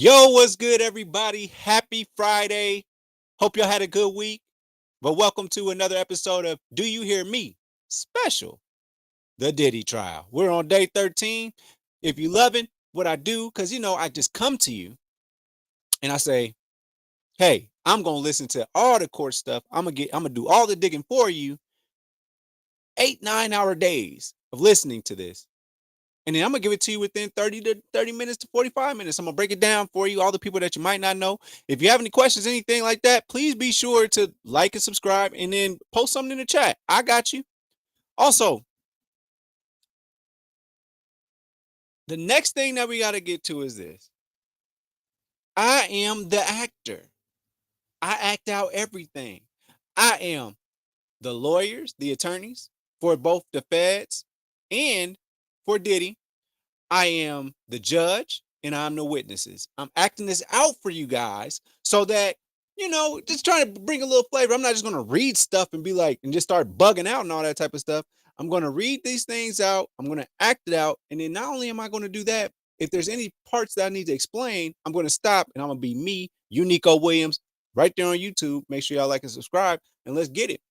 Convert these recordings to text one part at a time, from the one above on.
Yo, what's good, everybody? Happy Friday. Hope y'all had a good week. But welcome to another episode of Do You Hear Me? Special, the Diddy trial. We're on day 13. If you loving what I do, because I just come to you and I say, hey, I'm gonna listen to all the court stuff. I'm gonna do all the digging for you. 8, 9 hour days of listening to this. And then I'm gonna give it to you within 30 minutes to 45 minutes. I'm gonna break it down for you, all the people that you might not know. If you have any questions, anything like that, please be sure to like and subscribe and then post something in the chat. I got you. Also, the next thing that we gotta get to is this. I am the actor. I act out everything. I am the lawyers, the attorneys for both the feds and for Diddy. I am the judge and I'm the witnesses. I'm acting this out for you guys so that, just trying to bring a little flavor. I'm not just going to read stuff and be like, and just start bugging out and all that type of stuff. I'm going to read these things out. I'm going to act it out. And then not only am I going to do that, if there's any parts that I need to explain, I'm going to stop and I'm going to be me, Unico Williams, right there on YouTube. Make sure y'all like and subscribe and let's get it.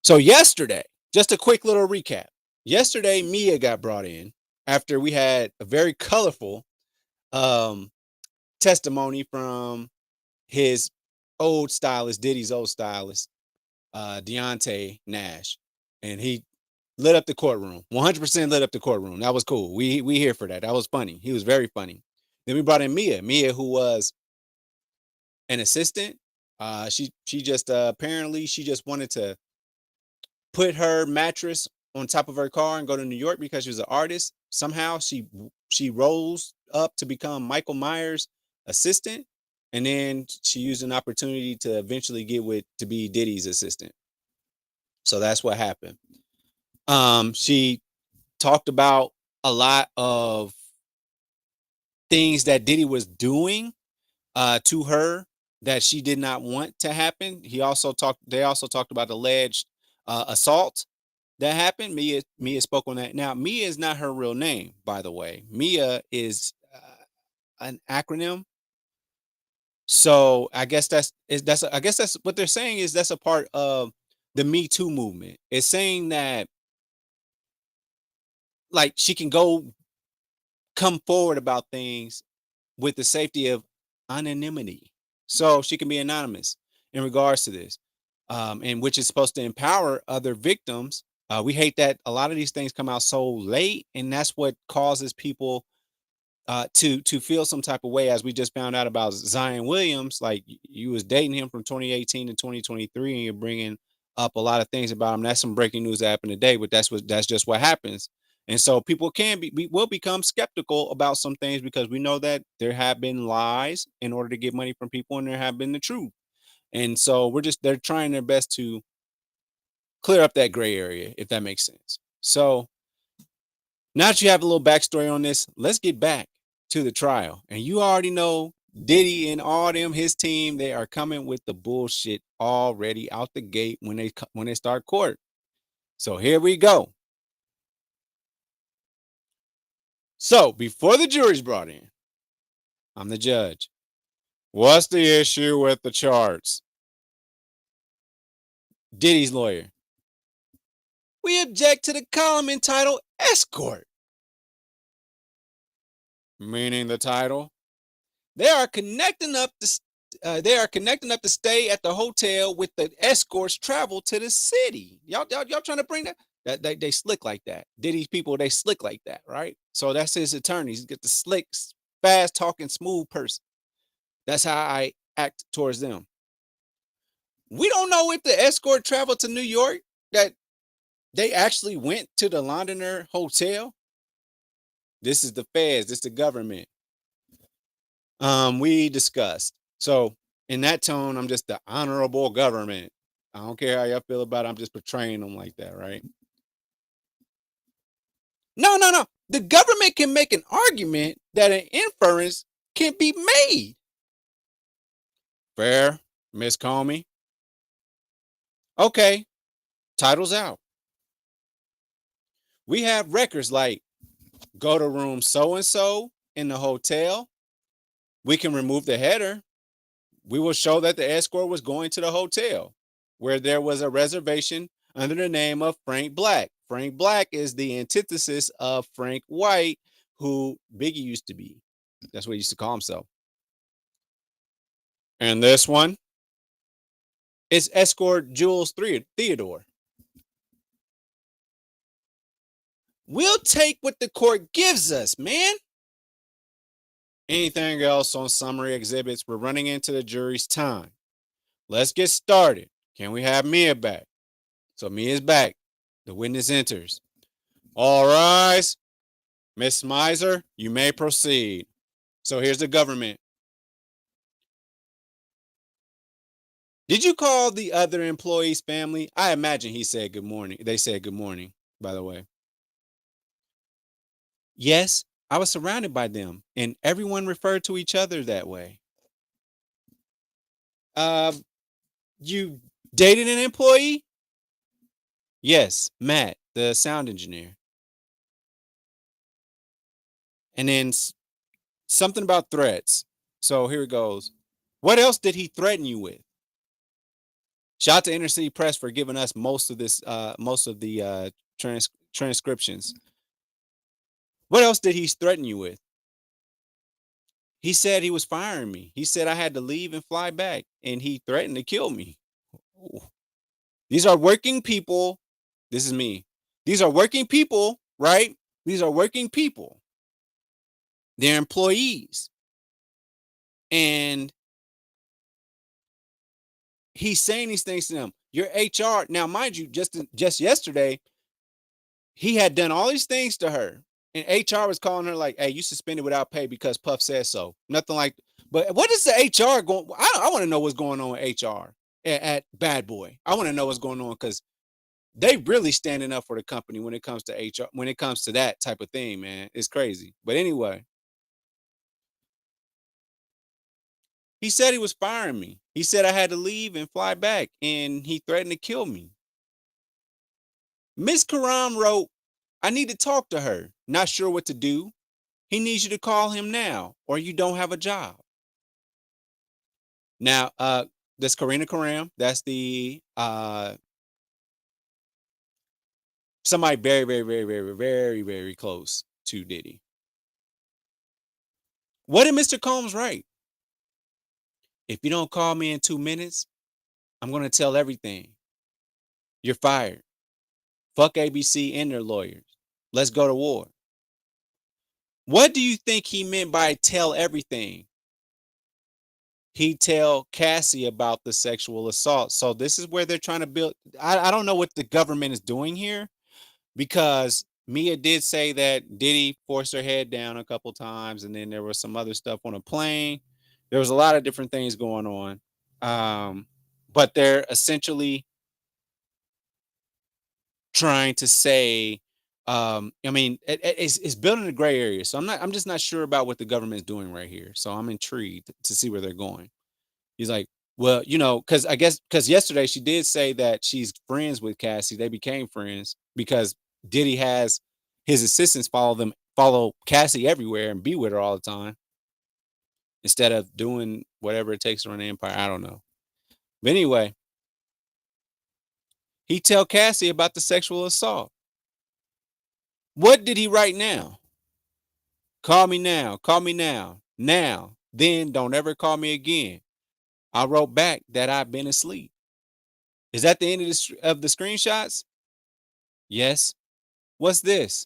So yesterday, just a quick little recap. Yesterday, Mia got brought in after we had a very colorful testimony from his old stylist, Diddy's old stylist, Deontay Nash, and he lit up the courtroom. 100% lit up the courtroom. That was cool. We here for that. That was funny. He was very funny. Then we brought in Mia, who was an assistant. She just apparently she just wanted to put her mattress on top of her car and go to New York because she was an artist. Somehow she rose up to become Michael Myers' assistant, and then she used an opportunity to eventually get with to be Diddy's assistant. So that's what happened. She talked about a lot of things that Diddy was doing to her that she did not want to happen. They also talked about alleged assault that happened. Mia spoke on that. Now, Mia is not her real name, by the way. Mia is an acronym. So I guess that's what they're saying is that's a part of the Me Too movement. It's saying that like she can come forward about things with the safety of anonymity. So she can be anonymous in regards to this, and which is supposed to empower other victims. We hate that a lot of these things come out so late, and that's what causes people to feel some type of way. As we just found out about Zion Williams, like you was dating him from 2018 to 2023, and you're bringing up a lot of things about him. That's some breaking news that happened today, but that's just what happens. And so people we will become skeptical about some things because we know that there have been lies in order to get money from people, and there have been the truth. And so they're trying their best to clear up that gray area, if that makes sense. So now that you have a little backstory on this, let's get back to the trial. And you already know Diddy and all them, his team, they are coming with the bullshit already out the gate when they start court. So here we go. So before the jury's brought in, I'm the judge. What's the issue with the charts? Diddy's lawyer. We object to the column entitled Escort. Meaning the title. They are connecting up to stay at the hotel with the escorts travel to the city. Y'all trying to bring that they slick like that. Diddy's people, they slick like that, right? So that's his attorneys. Get the slick, fast talking, smooth person. That's how I act towards them. We don't know if the escort traveled to New York, that they actually went to the Londoner hotel. This is the feds, this is the government. We discussed. So in that tone, I'm just the honorable government. I don't care how y'all feel about it. I'm just portraying them like that, right? No. The government can make an argument that an inference can be made. Fair, Miss Comey. Okay, title's out. We have records like go to room so and so in the hotel We can remove the header. We will show that the escort was going to the hotel where there was a reservation under the name of Frank Black. Frank Black is the antithesis of Frank White, who Biggie used to be. That's what he used to call himself. And this one is escort Jules Theodore. We'll take what the court gives us, man. Anything else on summary exhibits? We're running into the jury's time. Let's get started. Can we have Mia back? So Mia's back. The witness enters. All rise. Miss Miser, you may proceed. So here's the government. Did you call the other employee's family? I imagine he said good morning. They said good morning, by the way. Yes, I was surrounded by them, and everyone referred to each other that way. Uh, you dated an employee? Yes, Matt, the sound engineer. And then something about threats. So here it goes. What else did he threaten you with? Shout out to Inner City Press for giving us most of the transcriptions. What else did he threaten you with? He said he was firing me. He said I had to leave and fly back, and he threatened to kill me. These are working people. This is me. These are working people, right? These are working people. They're employees. And he's saying these things to them. Your HR, now mind you, just yesterday, he had done all these things to her. And HR was calling her like, hey, you suspended without pay because Puff said so. Nothing like, but what is the HR going? I want to know what's going on with HR at Bad Boy. I want to know what's going on because they really standing up for the company when it comes to HR, when it comes to that type of thing, man. It's crazy. But anyway, he said he was firing me. He said I had to leave and fly back, and he threatened to kill me. Miss Karam wrote, I need to talk to her. Not sure what to do. He needs you to call him now, or you don't have a job. Now, that's Karina Karam. That's the somebody very, very, very, very, very, very close to Diddy. What did Mr. Combs write? If you don't call me in 2 minutes, I'm going to tell everything. You're fired. Fuck ABC and their lawyers. Let's go to war. What do you think he meant by tell everything? He tell Cassie about the sexual assault. So this is where they're trying to build. I don't know what the government is doing here because Mia did say that Diddy forced her head down a couple times, and then there was some other stuff on a plane. There was a lot of different things going on. But they're essentially trying to say, I mean, it's building a gray area. So I'm just not sure about what the government is doing right here. So I'm intrigued to see where they're going. He's like, well, because yesterday she did say that she's friends with Cassie. They became friends because Diddy has his assistants follow Cassie everywhere and be with her all the time instead of doing whatever it takes to run the empire. I don't know. But anyway, he tell Cassie about the sexual assault. What did he write now? Call me now. Call me now. Now. Then don't ever call me again. I wrote back that I've been asleep. Is that the end of the screenshots? Yes. What's this?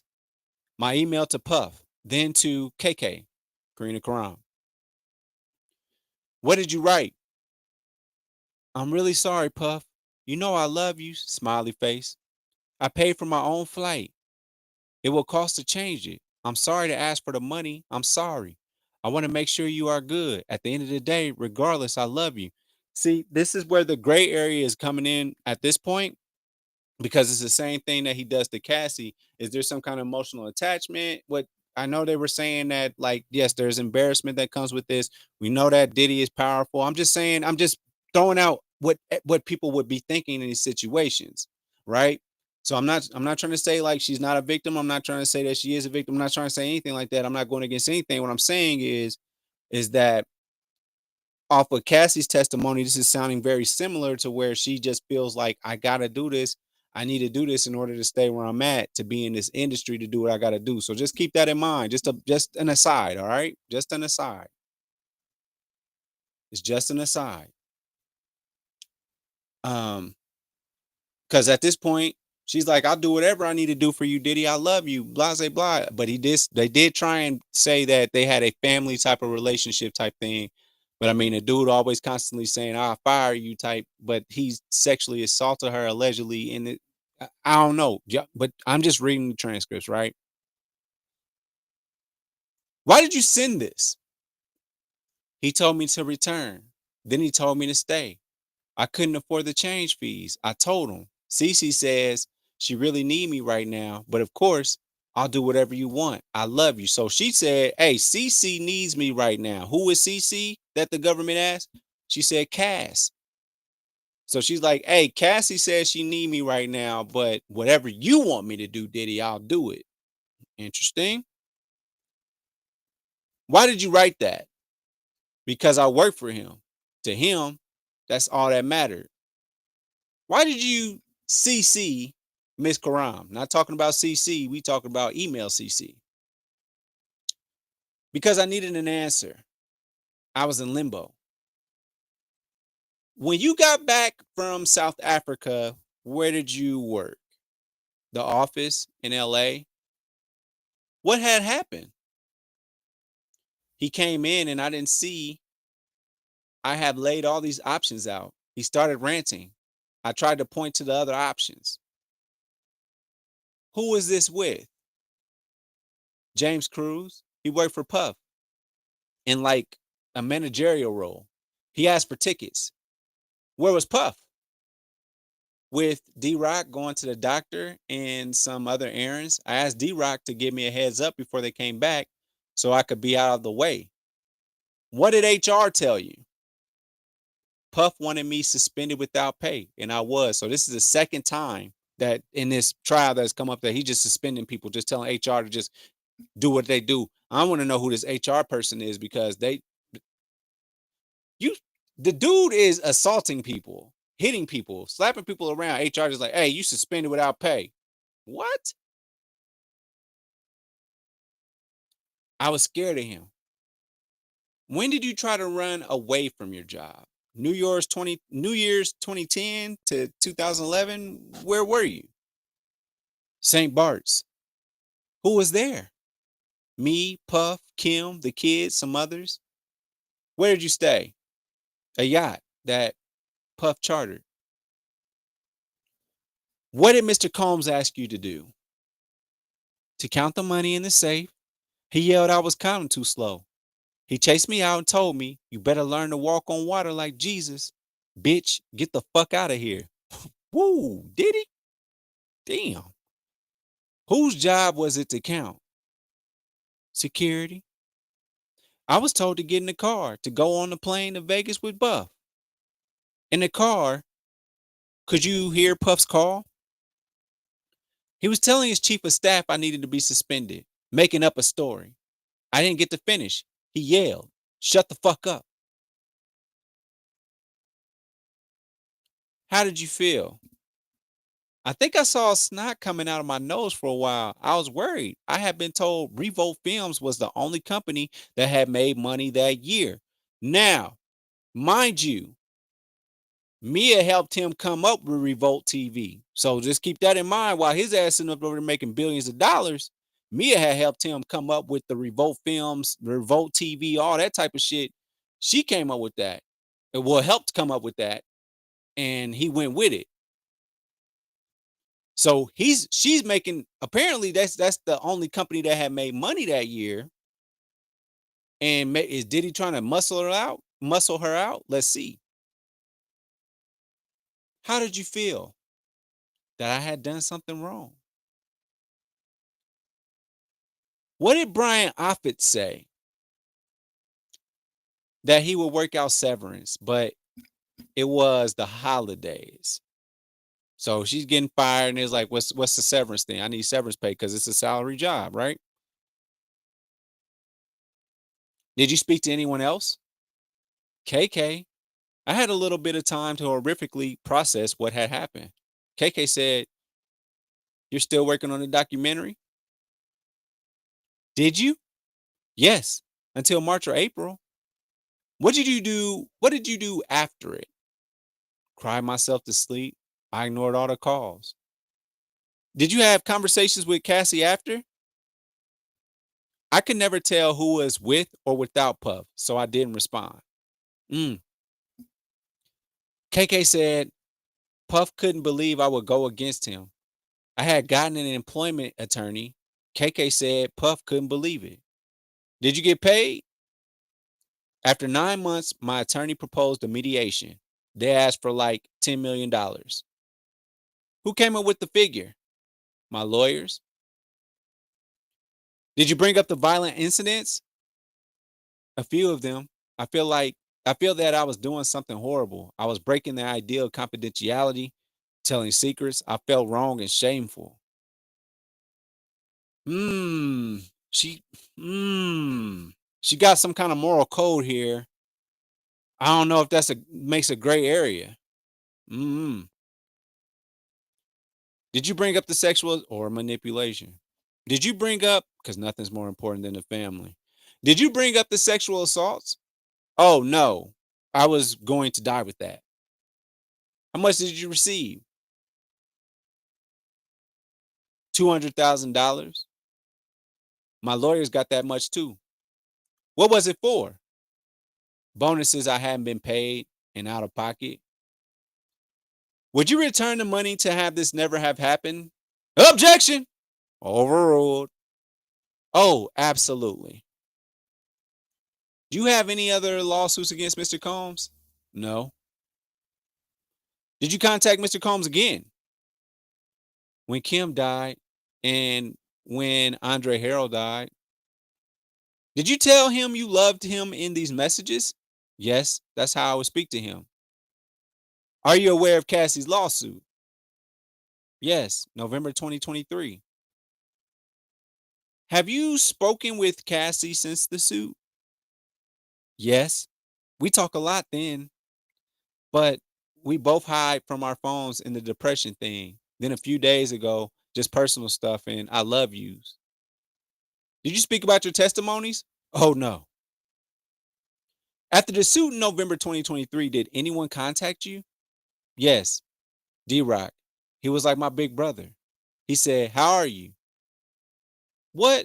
My email to Puff, then to KK, Karina Karam. What did you write? I'm really sorry, Puff. You know I love you, smiley face. I paid for my own flight. It will cost to change it. I'm sorry to ask for the money. I'm sorry. I want to make sure you are good. At the end of the day, regardless, I love you. See, this is where the gray area is coming in at this point because it's the same thing that he does to Cassie. Is there some kind of emotional attachment? What I know they were saying that, like, yes, there's embarrassment that comes with this. We know that Diddy is powerful. I'm just saying, I'm just throwing out what people would be thinking in these situations, right? So I'm not trying to say like she's not a victim. I'm not trying to say that she is a victim. I'm not trying to say anything like that. I'm not going against anything. What I'm saying is is that off of Cassie's testimony, this is sounding very similar to where she just feels like I gotta do this. I need to do this in order to stay where I'm at, to be in this industry, to do what I gotta do. So just keep that in mind. Just an aside, all right? Just an aside. It's just an aside. Um, because at this point, she's like, I'll do whatever I need to do for you, Diddy. I love you, blah, blah, blah. But they did try and say that they had a family type of relationship type thing. But I mean, the dude always constantly saying, I'll fire you type, but he's sexually assaulted her allegedly. And I don't know. Yeah, but I'm just reading the transcripts, right? Why did you send this? He told me to return. Then he told me to stay. I couldn't afford the change fees. I told him. Cece says she really need me right now, but of course, I'll do whatever you want. I love you. So she said, hey, Cece needs me right now. Who is Cece that the government asked? She said, Cass. So she's like, hey, Cassie says she need me right now, but whatever you want me to do, Diddy, I'll do it. Interesting. Why did you write that? Because I work for him. To him, that's all that mattered. Why did you CC Miss Karam? Not talking about CC, we talking about email CC. Because I needed an answer. I was in limbo. When you got back from South Africa, where did you work? The office in LA? What had happened? He came in and I didn't see. I have laid all these options out. He started ranting. I tried to point to the other options. Who was this with? James Cruz. He worked for Puff in like a managerial role. He asked for tickets. Where was Puff? With D Rock going to the doctor and some other errands. I asked D Rock to give me a heads up before they came back so I could be out of the way. What did HR tell you? Puff wanted me suspended without pay, and I was. So this is the second time that in this trial that's come up that he just suspending people, just telling HR to just do what they do. I want to know who this HR person is because you the dude is assaulting people, hitting people, slapping people around. HR is like, hey, you suspended without pay. What? I was scared of him. When did you try to run away from your job? New Year's 2010 to 2011. Where were you? St. Bart's. Who was there? Me, Puff, Kim, the kids, some others. Where did you stay? A yacht that Puff chartered. What did Mr. Combs ask you to do? To count the money in the safe. He yelled I was counting too slow. He chased me out and told me, you better learn to walk on water like Jesus. Bitch, get the fuck out of here. Woo, did he? Damn. Whose job was it to count? Security. I was told to get in the car to go on the plane to Vegas with Buff. In the car, could you hear Puff's call? He was telling his chief of staff I needed to be suspended, making up a story. I didn't get to finish. He yelled, shut the fuck up. How did you feel? I think I saw snot coming out of my nose for a while. I was worried. I had been told Revolt Films was the only company that had made money that year. Now, mind you, Mia helped him come up with Revolt TV. So just keep that in mind. While his ass sitting up over there making billions of dollars, Mia had helped him come up with the Revolt Films, Revolt TV, all that type of shit. She came up with that. Well, helped come up with that, and he went with it. So she's making, apparently that's the only company that had made money that year. And is Diddy trying to muscle her out? Muscle her out? Let's see. How did you feel that I had done something wrong? What did Brian Offit say? That he would work out severance, but it was the holidays. So she's getting fired, and it's like, what's the severance thing? I need severance pay because it's a salary job, right? Did you speak to anyone else? KK, I had a little bit of time to horrifically process what had happened. KK said, "You're still working on the documentary?" Did you? Yes, until March or April. What did you do? What did you do after it? Cried myself to sleep. I ignored all the calls. Did you have conversations with Cassie after? I could never tell who was with or without Puff, so I didn't respond. Mm. KK said Puff couldn't believe I would go against him. I had gotten an employment attorney. KK said Puff couldn't believe it. Did you get paid? After 9 months, my attorney proposed a mediation. They asked for like $10 million. Who came up with the figure? My lawyers. Did you bring up the violent incidents? A few of them. I feel that I was doing something horrible. I was breaking the idea of confidentiality, telling secrets. I felt wrong and shameful. Hmm. She hmm. She got some kind of moral code here. I don't know if that's a makes a gray area. Hmm. Did you bring up the sexual or manipulation? Did you bring up because nothing's more important than the family? Did you bring up the sexual assaults? Oh no. I was going to die with that. How much did you receive? $200,000. My lawyers got that much too. What was it for? Bonuses I hadn't been paid and out of pocket. Would you return the money to have this never have happened? Objection! Overruled. Oh, absolutely. Do you have any other lawsuits against Mr. Combs? No. Did you contact Mr. Combs again? When Kim died and when Andre Harrell died? Did you tell him you loved him in these messages? Yes, that's how I would speak to him. Are you aware of Cassie's lawsuit? Yes, November 2023. Have you spoken with Cassie since the suit? Yes. We talk a lot then, but we both hide from our phones in the depression thing. Then a few days ago, just personal stuff and I love yous. Did you speak about your testimonies? Oh no. After the suit in November 2023, did anyone contact you? Yes, D Rock. He was like my big brother. He said, "How are you?"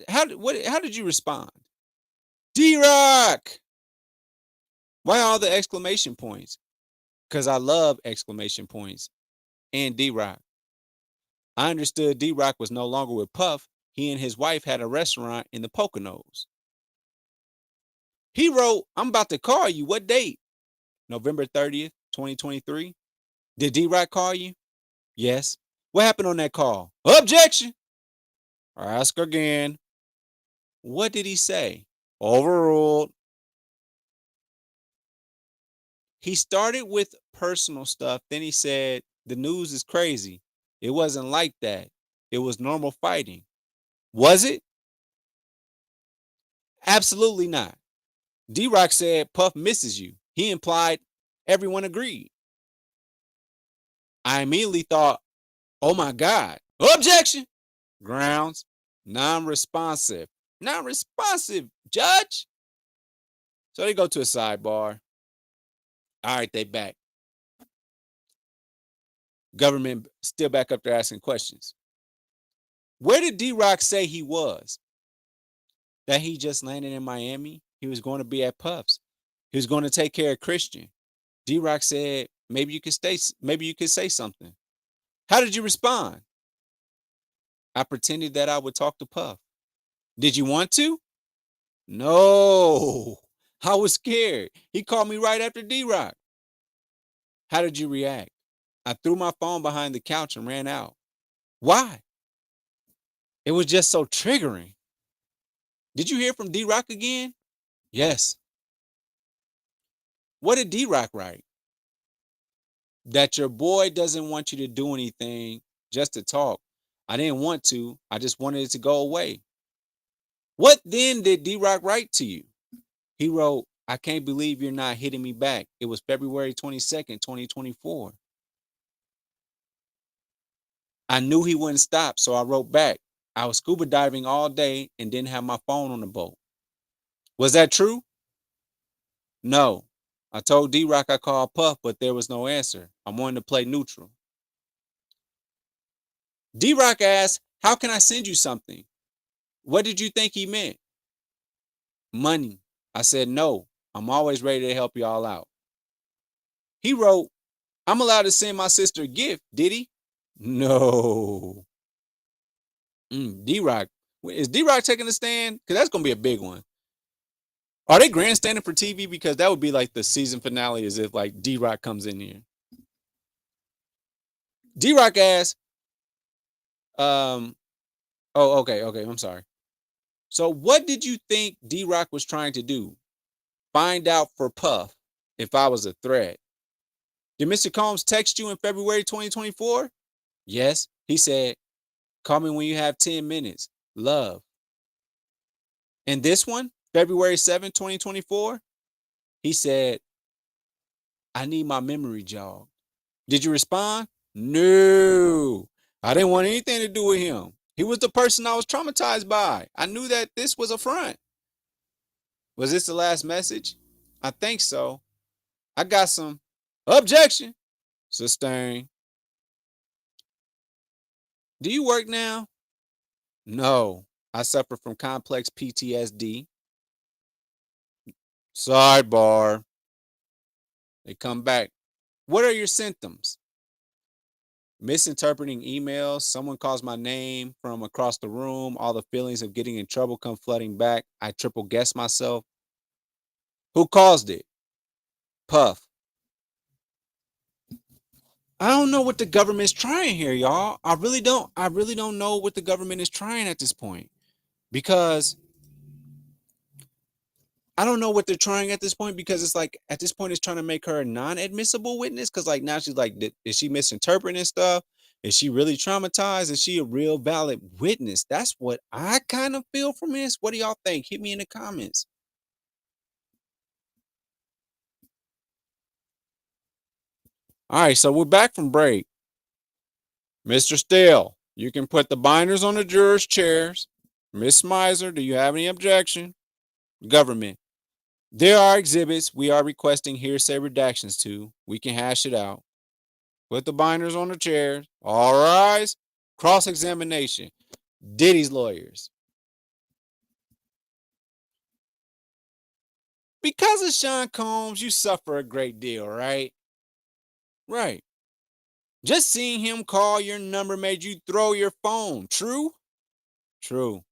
How did you respond? D Rock! Why all the exclamation points? Because I love exclamation points and D Rock. I understood D Rock was no longer with Puff. He and his wife had a restaurant in the Poconos. He wrote, "I'm about to call you. What date?" November 30th, 2023. Did D Rock call you? Yes. What happened on that call? Objection. Ask again. What did he say? Overruled. He started with personal stuff. Then he said, "The news is crazy. It wasn't like that. It was normal fighting." Was it? Absolutely not. D Rock said Puff misses you. He implied everyone agreed. I immediately thought, oh my God. Objection. Grounds. Non responsive. Non responsive, Judge. So they go to a sidebar. All right, they back. Government still back up there asking questions. Where did D Rock say he was? That he just landed in Miami? He was going to be at Puff's. He was going to take care of Christian. D Rock said, maybe you could say something. How did you respond? I pretended that I would talk to Puff. Did you want to? No. I was scared. He called me right after D Rock. How did you react? I threw my phone behind the couch and ran out. Why? It was just so triggering. Did you hear from D Rock again? Yes. What did D Rock write? That your boy doesn't want you to do anything, just to talk. I didn't want to. I just wanted it to go away. What then did D Rock write to you? He wrote, I can't believe you're not hitting me back. It was February 22nd, 2024. I knew he wouldn't stop, so I wrote back. I was scuba diving all day and didn't have my phone on the boat. Was that true? No. I told D Rock I called Puff, but there was no answer. I wanted to play neutral. D Rock asked, how can I send you something? What did you think he meant? Money. I said, no. I'm always ready to help y'all out. He wrote, I'm allowed to send my sister a gift, did he? No. D Rock. Is D Rock taking a stand? Because that's going to be a big one. Are they grandstanding for TV? Because that would be like the season finale, as if like D Rock comes in here. D Rock asked, oh, okay. I'm sorry. So, what did you think D Rock was trying to do? Find out for Puff if I was a threat. Did Mr. Combs text you in February 2024? Yes. He said, call me when you have 10 minutes. Love. And this one, February 7th, 2024, he said, I need my memory jogged. Did you respond? No. I didn't want anything to do with him. He was the person I was traumatized by. I knew that this was a front. Was this the last message? I think so. I got some objection. Sustain. Do you work now? No. I suffer from complex PTSD. Sidebar. They come back. What are your symptoms? Misinterpreting emails. Someone calls my name from across the room. All the feelings of getting in trouble come flooding back. I triple guess myself. Who caused it? Puff. I don't know what the government's trying here, y'all. I really don't. I really don't know what the government is trying at this point. Because I don't know what they're trying at this point, because it's like at this point it's trying to make her a non-admissible witness, because like now she's like, is she misinterpreting stuff? Is she really traumatized? Is she a real valid witness? That's what I kind of feel from this. What do y'all think? Hit me in the comments. All right, so we're back from break. Mr. Steele, you can put the binders on the jurors' chairs. Miss Miser, do you have any objection? Government. There are exhibits we are requesting hearsay redactions to. We can hash it out. Put the binders on the chairs. All rise. Cross-examination. Diddy's lawyers. Because of Sean Combs, you suffer a great deal, right? Right. Just seeing him call your number made you throw your phone. True? True.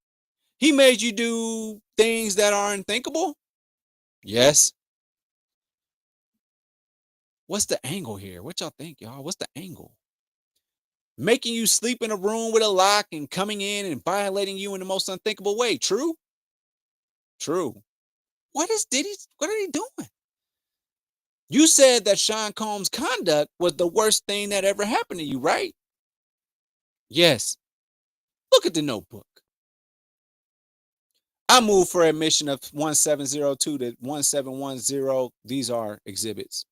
He made you do things that are unthinkable? Yes. What's the angle here? What y'all think, y'all? What's the angle? Making you sleep in a room with a lock and coming in and violating you in the most unthinkable way. True? True. What is Diddy? What are they doing? You said that Sean Combs' conduct was the worst thing that ever happened to you, right? Yes. Look at the notebook. I moved for admission of 1702 to 1710. These are exhibits.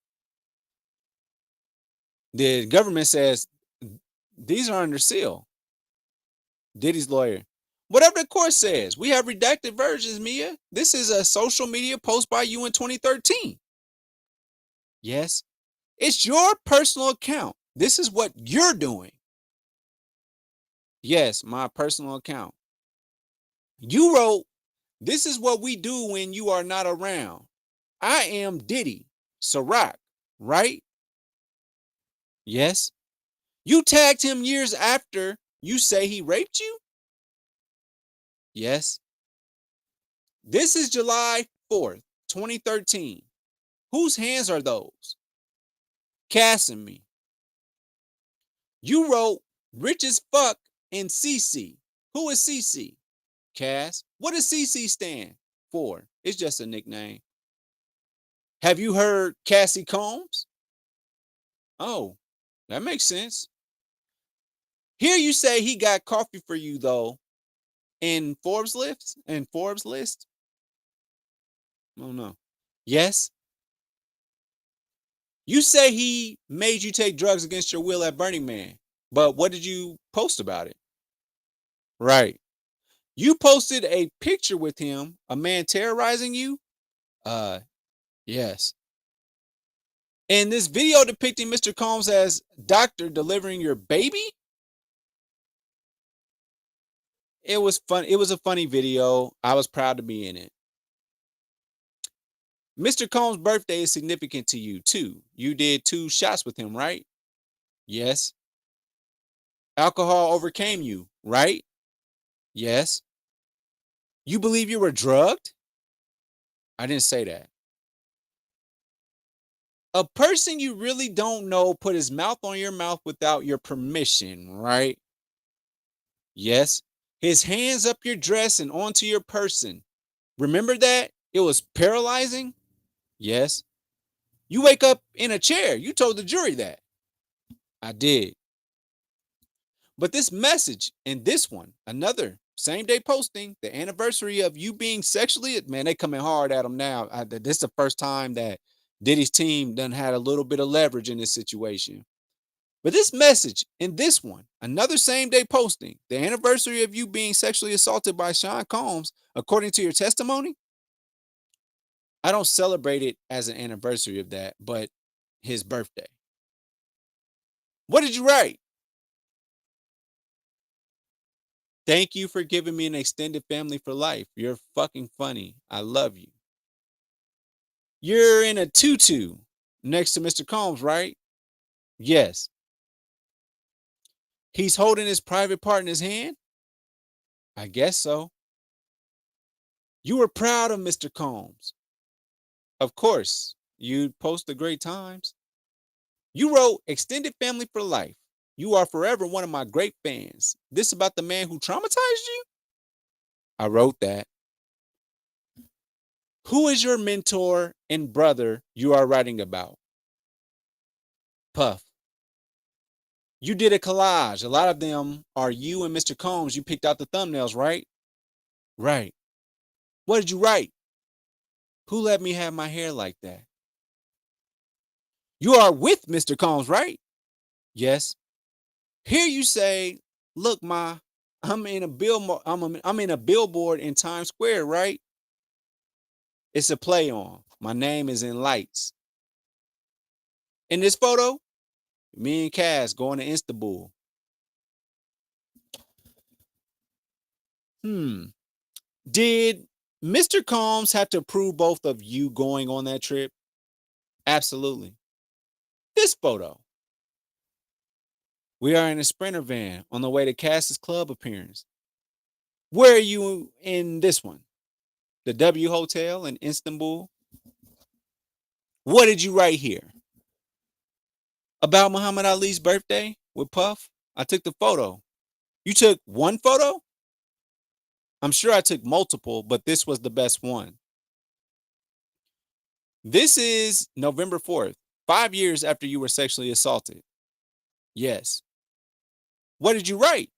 The government says these are under seal. Diddy's lawyer. Whatever the court says, we have redacted versions, Mia. This is a social media post by you in 2013. Yes. It's your personal account. This is what you're doing. Yes, my personal account. You wrote, this is what we do when you are not around. I am Diddy, Ciroc, right? Yes. You tagged him years after you say he raped you? Yes. This is July 4th, 2013. Whose hands are those? Cass and me. You wrote rich as fuck in CC. Who is CC? Cass. What does CC stand for? It's just a nickname. Have you heard Cassie Combs? Oh, that makes sense. Here you say he got coffee for you though in Forbes list. I don't know. Yes. You say he made you take drugs against your will at Burning Man, but what did you post about it? Right. You posted a picture with him, a man terrorizing you. Yes. And this video depicting Mr. Combs as doctor delivering your baby. It was fun. It was a funny video. I was proud to be in it. Mr. Combs' birthday is significant to you too. You did 2 shots with him, right? Yes. Alcohol overcame you, right? Yes. You believe you were drugged? I didn't say that. A person you really don't know put his mouth on your mouth without your permission, right? Yes. His hands up your dress and onto your person. Remember that? It was paralyzing? Yes. You wake up in a chair. You told the jury that. I did. But this message and this one, another same day posting, the anniversary of you being sexually, man, they coming hard at him now. This is the first time that Diddy's team done had a little bit of leverage in this situation. But this message and this one, another same day posting, the anniversary of you being sexually assaulted by Sean Combs, according to your testimony, I don't celebrate it as an anniversary of that, but his birthday. What did you write? Thank you for giving me an extended family for life. You're fucking funny. I love you. You're in a tutu next to Mr. Combs, right? Yes. He's holding his private part in his hand? I guess so. You were proud of Mr. Combs. Of course. You post the great times. You wrote extended family for life. You are forever one of my great fans. This about the man who traumatized you? I wrote that. Who is your mentor and brother you are writing about? Puff. You did a collage. A lot of them are you and Mr. Combs. You picked out the thumbnails, right? Right. What did you write? Who let me have my hair like that? You are with Mr. Combs, right? Yes. Here you say, look, Ma, I'm in a billboard in Times Square, right? It's a play on. My name is in lights. In this photo, me and Cass going to Istanbul. Did Mr. Combs have to approve both of you going on that trip? Absolutely. This photo. We are in a Sprinter van on the way to Cass's club appearance. Where are you in this one? The W Hotel in Istanbul. What did you write here? About Muhammad Ali's birthday with Puff? I took the photo. You took one photo? I'm sure I took multiple, but this was the best one. This is November 4th, 5 years after you were sexually assaulted. Yes. What did you write?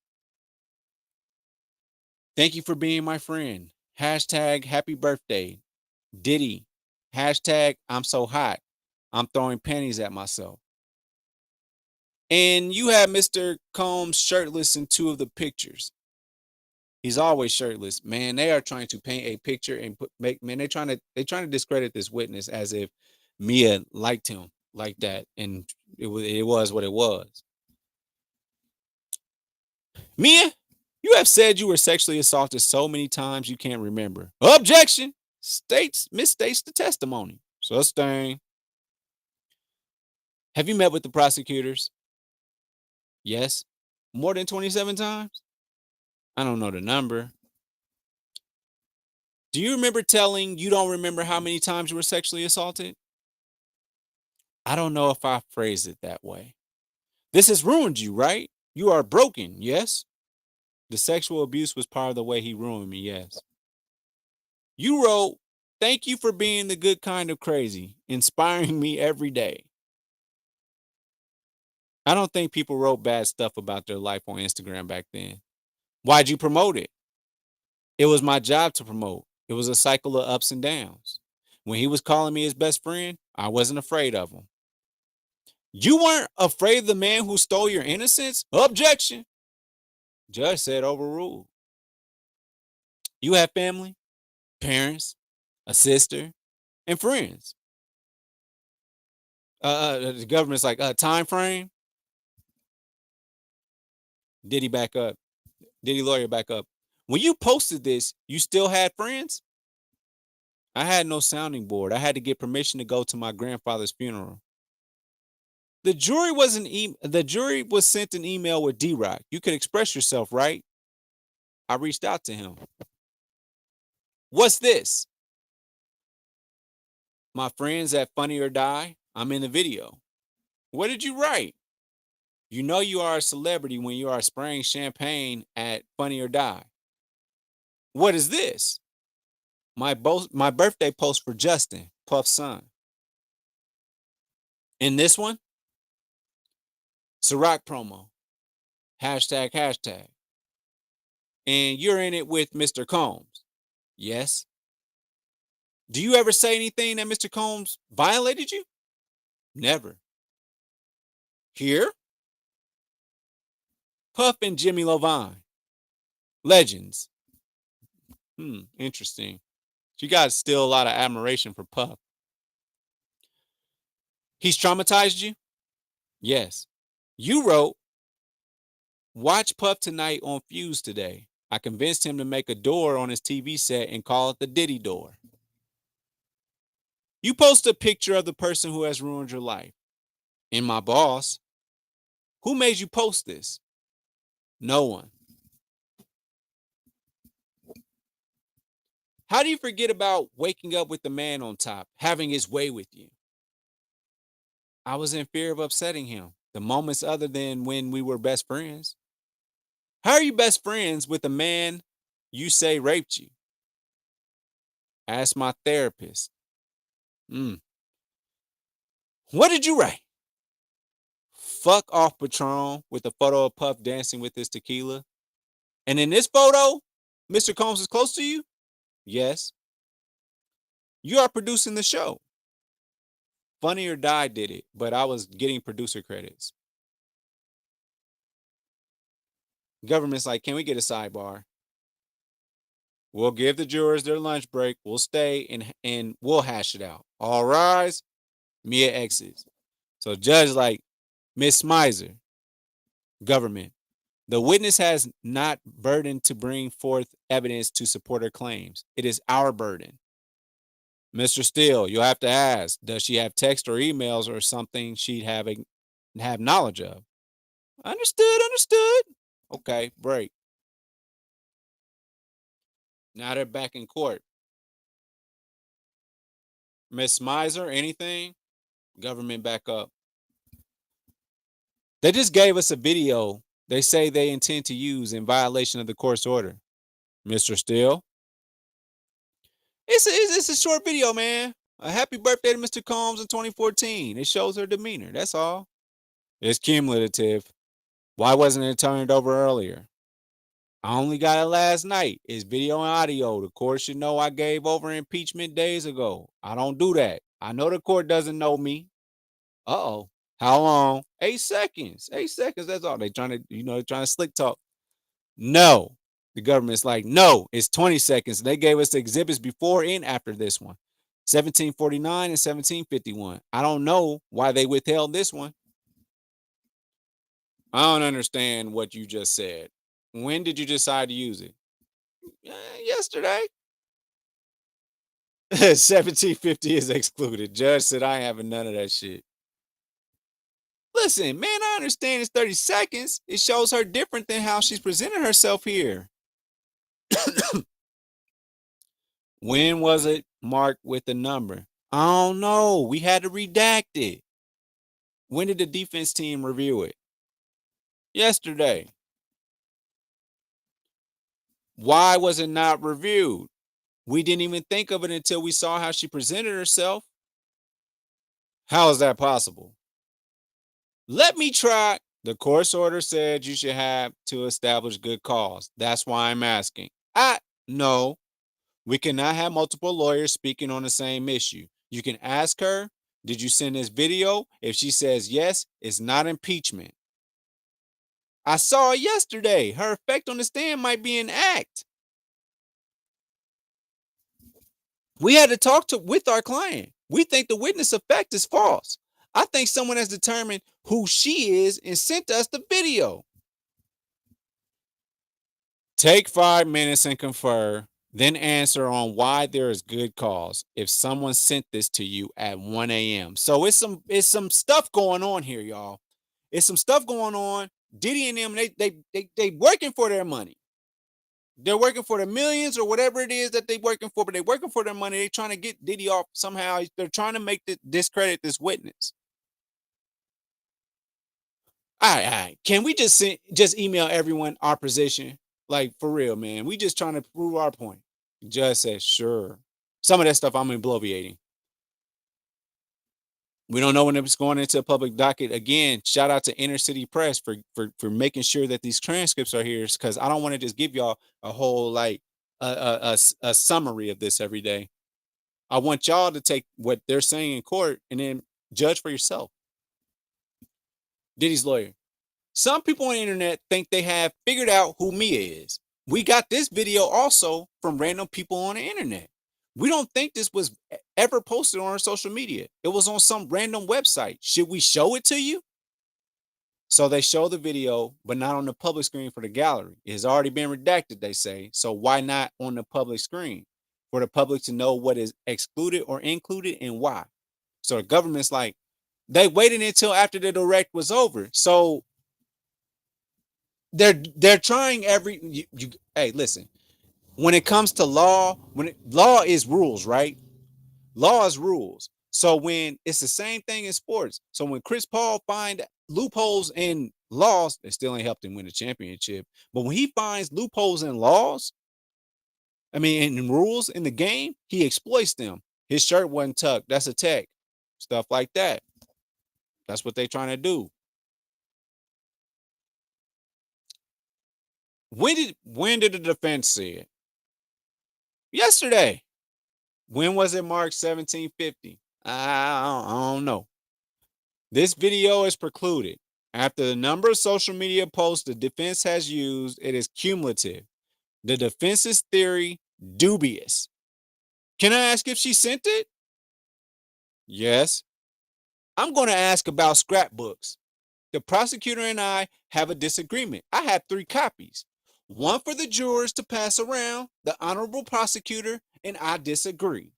Thank you for being my friend. Hashtag happy birthday. Diddy. Hashtag I'm so hot. I'm throwing panties at myself. And you have Mr. Combs shirtless in 2 of the pictures. He's always shirtless. Man, they are trying to paint a picture and they're trying to discredit this witness as if Mia liked him like that. And it was what it was. Mia, you have said you were sexually assaulted so many times you can't remember. Objection! Misstates the testimony. Sustain. Have you met with the prosecutors? Yes. More than 27 times? I don't know the number. Do you remember telling you don't remember how many times you were sexually assaulted? I don't know if I phrased it that way. This has ruined you, right? You are broken, yes? The sexual abuse was part of the way he ruined me, yes. You wrote, thank you for being the good kind of crazy, inspiring me every day. I don't think people wrote bad stuff about their life on Instagram back then. Why'd you promote it? It was my job to promote. It was a cycle of ups and downs. When he was calling me his best friend, I wasn't afraid of him. You weren't afraid of the man who stole your innocence? Objection. Judge said overruled. You have family, parents, a sister, and friends. The government's like, time frame. Diddy back up. Diddy lawyer back up. When you posted this, you still had friends? I had no sounding board. I had to get permission to go to my grandfather's funeral. The jury was sent an email with D-Rock. You could express yourself, right? I reached out to him. What's this? My friends at Funny or Die. I'm in the video. What did you write? You know you are a celebrity when you are spraying champagne at Funny or Die. What is this? My birthday post for Justin, Puff's son. In this one, Ciroc promo. Hashtag, hashtag. And you're in it with Mr. Combs. Yes. Do you ever say anything that Mr. Combs violated you? Never. Here? Puff and Jimmy Lovine. Legends. Interesting. You got still a lot of admiration for Puff. He's traumatized you? Yes. You wrote, watch Puff tonight on Fuse today. I convinced him to make a door on his TV set and call it the Diddy door. You post a picture of the person who has ruined your life. And my boss. Who made you post this? No one. How do you forget about waking up with the man on top, having his way with you? I was in fear of upsetting him. The moments other than when we were best friends. How are you best friends with a man you say raped you? Ask my therapist. What did you write? Fuck off, Patron, with a photo of Puff dancing with his tequila. And in this photo, Mr. Combs is close to you? Yes. You are producing the show. Funny or Die did it, but I was getting producer credits. Government's like, can we get a sidebar? We'll give the jurors their lunch break. We'll stay and we'll hash it out. All rise. Mia exits. So judge like, Miss Smizer, government. The witness has not burden to bring forth evidence to support her claims. It is our burden. Mr. Steele, you'll have to ask, does she have text or emails or something she'd have knowledge of? Understood. Okay, break. Now they're back in court. Miss Miser, anything? Government back up. They just gave us a video they say they intend to use in violation of the court's order. Mr. Steele? It's a short video, man. A happy birthday to Mr. Combs in 2014. It shows her demeanor. That's all. It's cumulative. Why wasn't it turned over earlier? I only got it last night. It's video and audio. The court should know I gave over impeachment days ago. I don't do that. I know the court doesn't know me. Uh-oh. How long? 8 seconds. 8 seconds. That's all. They're trying to slick talk. No. The government's like, no, it's 20 seconds. They gave us the exhibits before and after this one. 1749 and 1751. I don't know why they withheld this one. I don't understand what you just said. When did you decide to use it? Yesterday. 1750 is excluded. Judge said I ain't having none of that shit. Listen, man, I understand it's 30 seconds. It shows her different than how she's presenting herself here. When was it marked with a number? I don't know. We had to redact it. When did the defense team review it? Yesterday. Why was it not reviewed? We didn't even think of it until we saw how she presented herself. How is that possible? Let me try. The court's order said you should have to establish good cause. That's why I'm asking. No. We cannot have multiple lawyers speaking on the same issue. You can ask her, did you send this video? If she says yes, it's not impeachment. I saw it yesterday. Her effect on the stand might be an act. We had to talk to with our client. We think the witness effect is false. I think someone has determined who she is and sent us the video. Take 5 minutes and confer, then answer on why there is good cause if someone sent this to you at 1 a.m. So it's some stuff going on here, y'all. It's some stuff going on. Diddy and them, they working for their money. They're working for the millions or whatever it is that they're working for, but they're working for their money. They're trying to get Diddy off somehow. They're trying to make discredit this witness. All right. Can we just email everyone our position? Like for real, man. We just trying to prove our point. Judge says, sure. Some of that stuff I'm bloviating. We don't know when it's going into a public docket. Again, shout out to Inner City Press for making sure that these transcripts are here, because I don't want to just give y'all a whole like a summary of this every day. I want y'all to take what they're saying in court and then judge for yourself. Diddy's lawyer. Some people on the internet think they have figured out who Mia is. We got this video also from random people on the internet. We don't think this was ever posted on our social media. It was on some random website. Should we show it to you? So they show the video, but not on the public screen for the gallery. It has already been redacted, they say. So why not on the public screen? For the public to know what is excluded or included and why. So the government's like, they waited until after the direct was over. So they're trying hey, listen. When it comes to law, law is rules, right? Law is rules. So when it's the same thing in sports. So when Chris Paul find loopholes in laws, it still ain't helped him win the championship. But when he finds loopholes in laws, I mean in rules in the game, he exploits them. His shirt wasn't tucked. That's a tech. Stuff like that. That's what they're trying to do. When did the defense say it? Yesterday. When was it marked 1750? I don't know. This video is precluded. After the number of social media posts the defense has used, it is cumulative. The defense's theory, dubious. Can I ask if she sent it? Yes. I'm going to ask about scrapbooks. The prosecutor and I have a disagreement. I have 3 copies. One for the jurors to pass around. The honorable prosecutor and I disagree.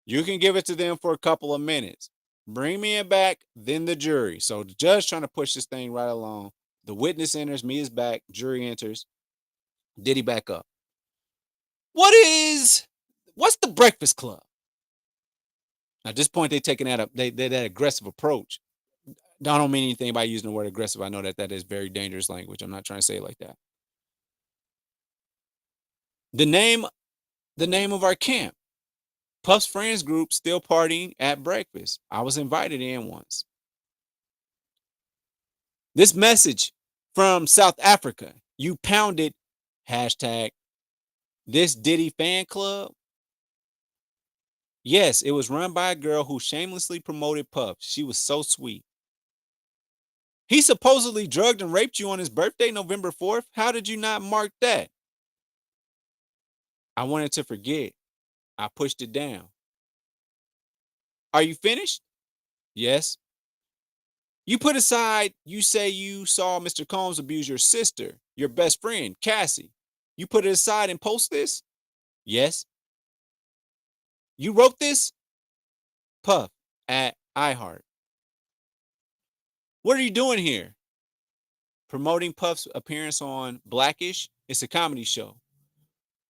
You can give it to them for a couple of minutes. Bring me it back, then the jury. So the judge trying to push this thing right along. The witness enters, me is back, jury enters. Diddy back up. What's the Breakfast Club? At this point, they taking that aggressive approach. I don't mean anything by using the word aggressive. I know that is very dangerous language. I'm not trying to say it like that. The name of our camp. Puff's friends group still partying at breakfast. I was invited in once. This message from South Africa. You pounded hashtag this Diddy fan club. Yes, it was run by a girl who shamelessly promoted Puff. She was so sweet. He supposedly drugged and raped you on his birthday, November 4th. How did you not mark that? I wanted to forget. I pushed it down. Are you finished? Yes. You put aside, you say you saw Mr. Combs abuse your sister, your best friend, Cassie. You put it aside and post this? Yes. You wrote this? Puff at iHeart. What are you doing here? Promoting Puff's appearance on Blackish. It's a comedy show.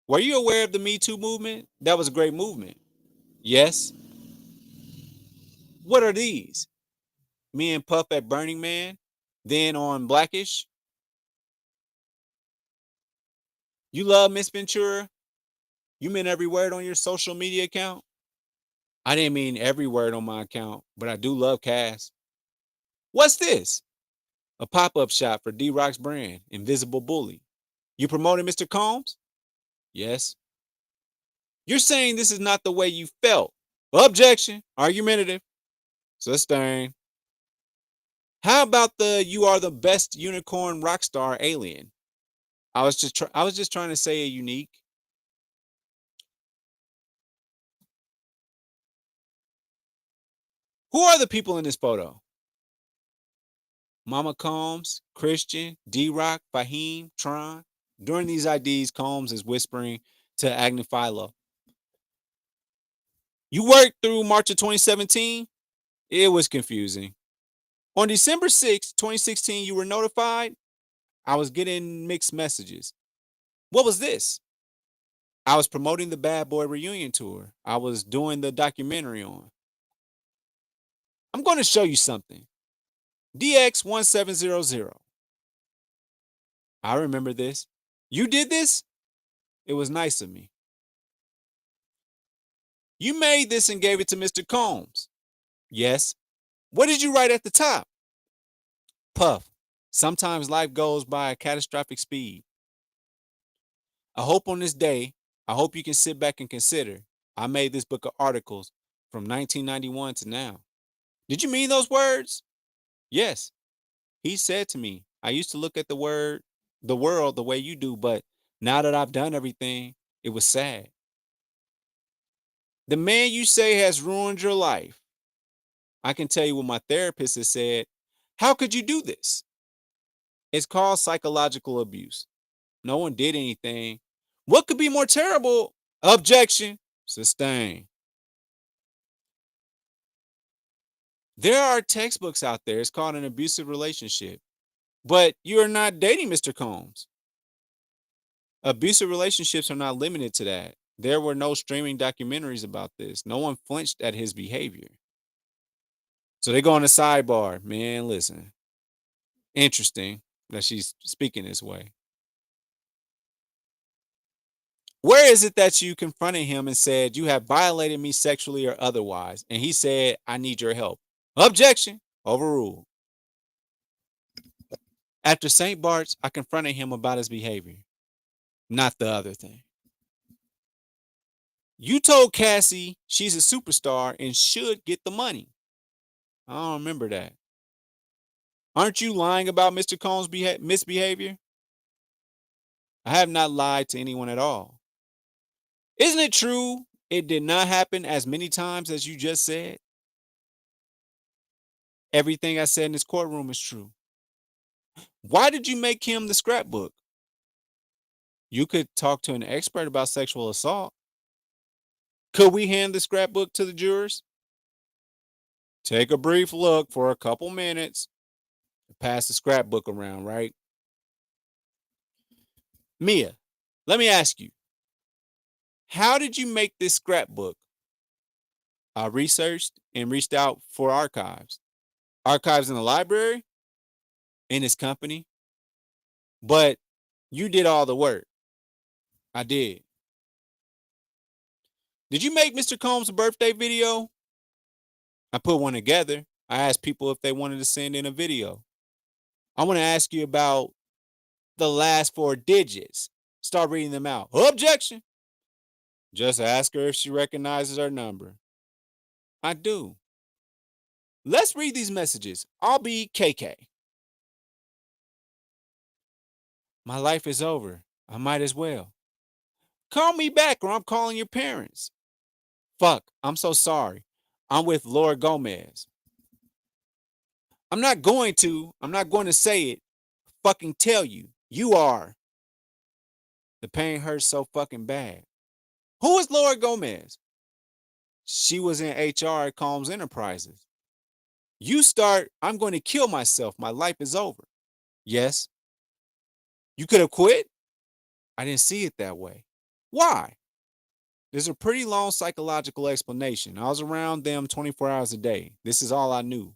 Were you aware of the Me Too movement? That was a great movement. Yes. What are these? Me and Puff at Burning Man. Then on Blackish. You love Miss Ventura? You meant every word on your social media account? I didn't mean every word on my account, but I do love Cass. What's this? A pop-up shop for D-Rock's brand, Invisible Bully. You promoting Mr. Combs? Yes. You're saying this is not the way you felt. Objection. Argumentative. Sustain. How about the you are the best unicorn rock star alien? I was just trying to say a unique. Who are the people in this photo? Mama Combs, Christian, D Rock, Fahim, Tron. During these IDs, Combs is whispering to Agni Philo. You worked through March of 2017? It was confusing. On December 6th, 2016, you were notified? I was getting mixed messages. What was this? I was promoting the Bad Boy reunion tour. I was doing the documentary on. I'm going to show you something. DX1700. I remember this. You did this? It was nice of me. You made this and gave it to Mr. Combs. Yes. What did you write at the top? Puff. Sometimes life goes by a catastrophic speed. I hope on this day, I hope you can sit back and consider. I made this book of articles from 1991 to now. Did you mean those words? Yes. He said to me, I used to look at the world the way you do, but now that I've done everything, it was sad. The man you say has ruined your life. I can tell you what my therapist has said. How could you do this? It's called psychological abuse. No one did anything. What could be more terrible? Objection. Sustain. There are textbooks out there. It's called an abusive relationship. But you are not dating Mr. Combs. Abusive relationships are not limited to that. There were no streaming documentaries about this. No one flinched at his behavior. So they go on the sidebar. Man, listen. Interesting that she's speaking this way. Where is it that you confronted him and said, you have violated me sexually or otherwise? And he said, I need your help. Objection. Overruled. After St. Bart's, I confronted him about his behavior, not the other thing. You told Cassie she's a superstar and should get the money. I don't remember that. Aren't you lying about Mr. Combs' misbehavior? I have not lied to anyone at all. Isn't it true it did not happen as many times as you just said? Everything I said in this courtroom is true. Why did you make him the scrapbook? You could talk to an expert about sexual assault. Could we hand the scrapbook to the jurors? Take a brief look for a couple minutes. Pass the scrapbook around, right? Mia, let me ask you, how did you make this scrapbook? I researched and reached out for archives. Archives in the library, in his company. But you did all the work. I did. Did you make Mr. Combs' birthday video? I put one together. I asked people if they wanted to send in a video. I want to ask you about the last four digits. Start reading them out. Objection. Just ask her if she recognizes her number. I do. Let's read these messages. I'll be KK. My life is over. I might as well. Call me back or I'm calling your parents. Fuck, I'm so sorry. I'm with Laura Gomez. I'm not going to say it. Fucking tell you. You are. The pain hurts so fucking bad. Who is Laura Gomez? She was in HR at Combs Enterprises. You start, I'm going to kill myself. My life is over. Yes. You could have quit? I didn't see it that way. Why? There's a pretty long psychological explanation. I was around them 24 hours a day. This is all I knew.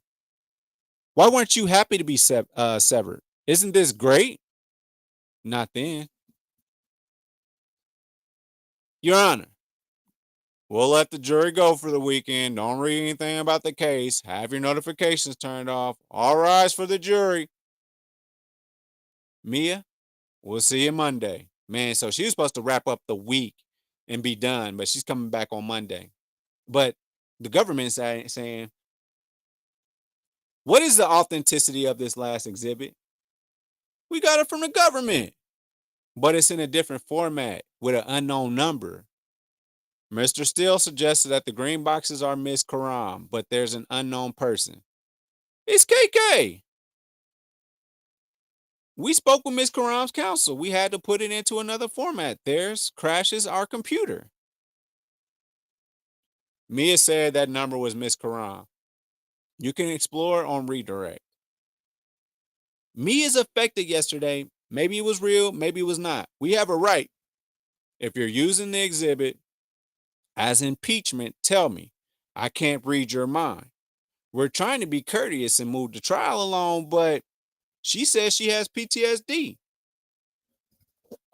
Why weren't you happy to be severed? Isn't this great? Not then. Your Honor, we'll let the jury go for the weekend. Don't read anything about the case. Have your notifications turned off. All rise for the jury. Mia, we'll see you Monday. Man, so she was supposed to wrap up the week and be done. But she's coming back on Monday. But the government saying, what is the authenticity of this last exhibit? We got it from the government, but it's in a different format with an unknown number. Mr. Steele suggested that the green boxes are Miss Karam, but there's an unknown person. It's KK. We spoke with Miss Karam's counsel. We had to put it into another format. Theirs crashes our computer. Mia said that number was Miss Karam. You can explore on redirect. Mia's affected yesterday. Maybe it was real, maybe it was not. We have a right. If you're using the exhibit as impeachment, tell me. I can't read your mind. We're trying to be courteous and move the trial along, but she says she has PTSD.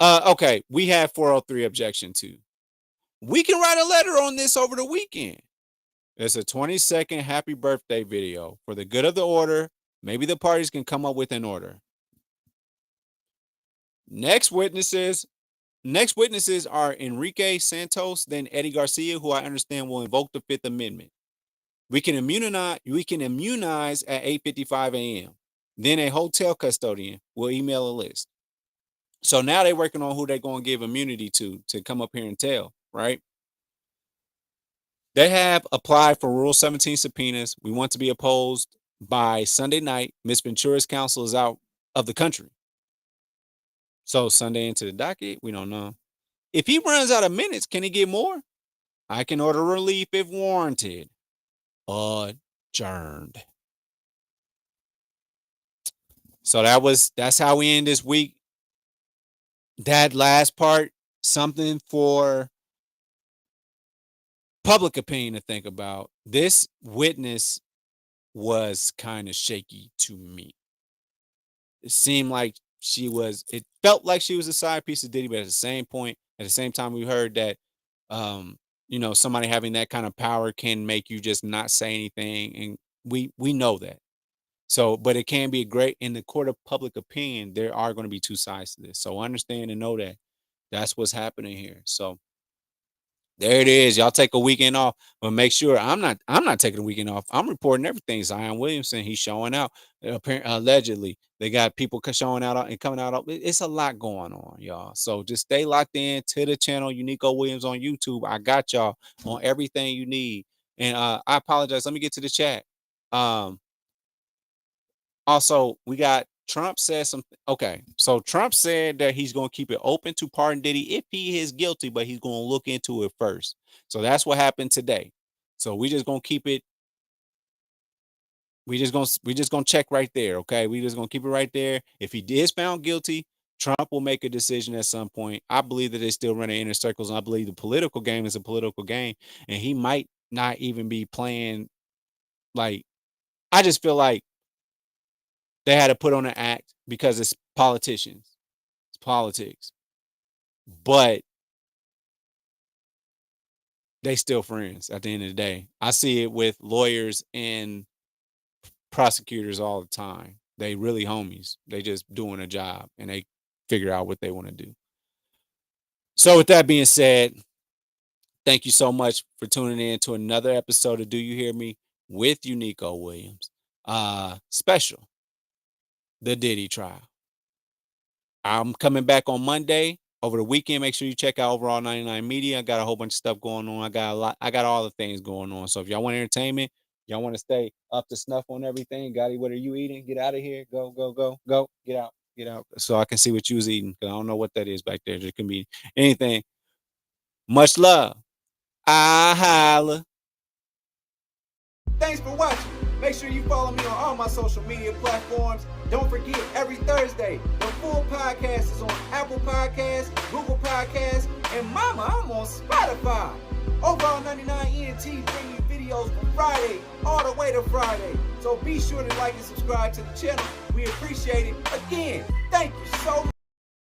Okay, we have 403 objection to. We can write a letter on this over the weekend. It's a 20-second happy birthday video for the good of the order. Maybe the parties can come up with an order. Next witnesses are Enrique Santos, then Eddie Garcia, who I understand will invoke the Fifth Amendment. We can immunize at 8:55 a.m. Then a hotel custodian will email a list. So now they're working on who they're going to give immunity to come up here and tell, right? They have applied for Rule 17 subpoenas. We want to be opposed by Sunday night. Ms. Ventura's counsel is out of the country. So Sunday into the docket, we don't know. If he runs out of minutes, can he get more? I can order relief if warranted. Adjourned. So that's how we end this week. That last part, something for public opinion to think about. This witness was kind of shaky to me. It seemed like it felt like she was a side piece of Diddy, but at the same time, we heard that, somebody having that kind of power can make you just not say anything. And we know that. So, but it can be great in the court of public opinion. There are going to be two sides to this. So understand and know that that's what's happening here. So there it is. Y'all take a weekend off, but make sure I'm not taking a weekend off. I'm reporting everything. Zion Williamson, he's showing out. Allegedly, they got people showing out and coming out. It's a lot going on, y'all. So just stay locked in to the channel. Unico Williams on YouTube. I got y'all on everything you need. And I apologize. Let me get to the chat. Also, we got Trump said something. Okay, so Trump said that he's going to keep it open to pardon Diddy if he is guilty, but he's going to look into it first. So that's what happened today. So we just going to keep it. We just going to check right there. Okay, we just going to keep it right there. If he is found guilty, Trump will make a decision at some point. I believe that they still run in inner circles, and I believe the political game is a political game, and he might not even be playing. Like, I just feel like they had to put on an act because it's politicians. It's politics. But they still friends at the end of the day. I see it with lawyers and prosecutors all the time. They really homies. They just doing a job and they figure out what they want to do. So with that being said, thank you so much for tuning in to another episode of Do You Hear Me with Unico Williams. Special. The Diddy trial. I'm coming back on Monday. Over the weekend, make sure you check out Overall 99 Media. I got a whole bunch of stuff going on. I got all the things going on. So if y'all want entertainment, y'all want to stay up to snuff on everything, Gotti, what are you eating? Get out of here. Go. Get out. So I can see what you was eating. Because I don't know what that is back there. There can be anything. Much love. I holla. Thanks for watching. Make sure you follow me on all my social media platforms. Don't forget, every Thursday, the full podcast is on Apple Podcasts, Google Podcasts, and mama, I'm on Spotify. Overall 99 ENT bring you videos from Friday all the way to Friday. So be sure to like and subscribe to the channel. We appreciate it. Again, thank you so much.